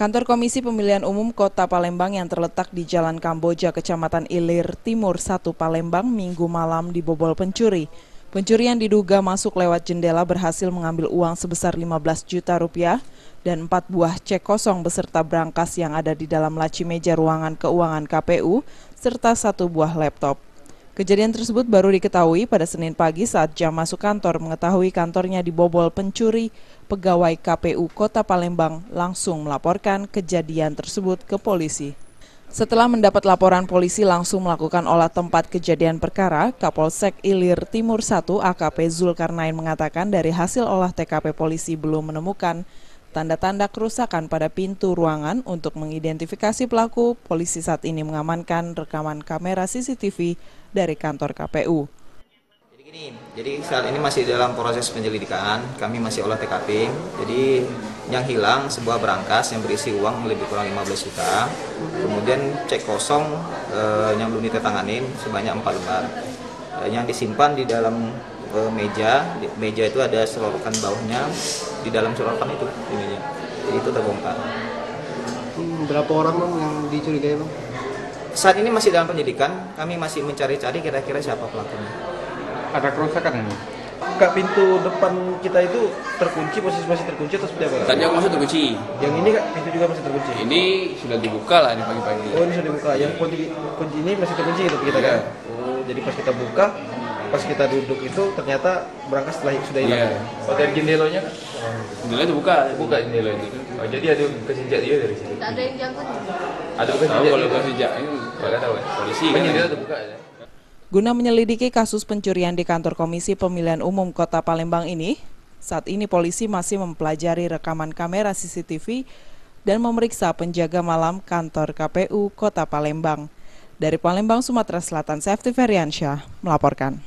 Kantor Komisi Pemilihan Umum Kota Palembang yang terletak di Jalan Kamboja, Kecamatan Ilir Timur 1 Palembang, Minggu malam dibobol pencuri. Pencuri yang diduga masuk lewat jendela berhasil mengambil uang sebesar 15 juta rupiah dan 4 buah cek kosong beserta brankas yang ada di dalam laci meja ruangan keuangan KPU serta 1 buah laptop. Kejadian tersebut baru diketahui pada Senin pagi saat jam masuk kantor mengetahui kantornya dibobol pencuri. Pegawai KPU Kota Palembang langsung melaporkan kejadian tersebut ke polisi. Setelah mendapat laporan, polisi langsung melakukan olah tempat kejadian perkara. Kapolsek Ilir Timur 1 AKP Zulkarnain mengatakan dari hasil olah TKP polisi belum menemukan tanda-tanda kerusakan pada pintu ruangan. Untuk mengidentifikasi pelaku, polisi saat ini mengamankan rekaman kamera CCTV dari kantor KPU. Jadi saat ini masih dalam proses penyelidikan, kami masih olah TKP. Jadi yang hilang sebuah brankas yang berisi uang lebih kurang 15 juta. Kemudian cek kosong yang belum ditandatanganin sebanyak 4 lembar. Yang disimpan di dalam meja itu ada selokan bawahnya, di dalam selokan itu di meja. Jadi itu terbongkar. Berapa orang bang yang dicurigai bang? Saat ini masih dalam penyidikan, kami masih mencari-cari kira-kira siapa pelakunya. Ada kerusakan ini? Kak, pintu depan kita itu terkunci, masih terkunci atau seperti apa? Tadi yang masuk terkunci. Yang ini kak, pintu juga masih terkunci? Ini sudah dibuka lah di pagi-pagi. Oh, ini sudah dibuka. Yang kunci ini masih terkunci gitu kita kan? Oh, jadi pas kita buka, pas kita duduk itu ternyata berangkas sudah hilang. Iya. Oh, dari jendelanya kan? Jendela itu buka jendela itu. Oh, jadi ada bekas jejak dia dari sini? Tidak ada yang jangkut. Ada bekas tahu jejak? kalau bekas jejak ini Nggak tahu ya? polisi Kan kan. jendela terbuka ya? Guna menyelidiki kasus pencurian di kantor Komisi Pemilihan Umum Kota Palembang ini, saat ini polisi masih mempelajari rekaman kamera CCTV dan memeriksa penjaga malam kantor KPU Kota Palembang. Dari Palembang, Sumatera Selatan, Sefti Feriansyah melaporkan.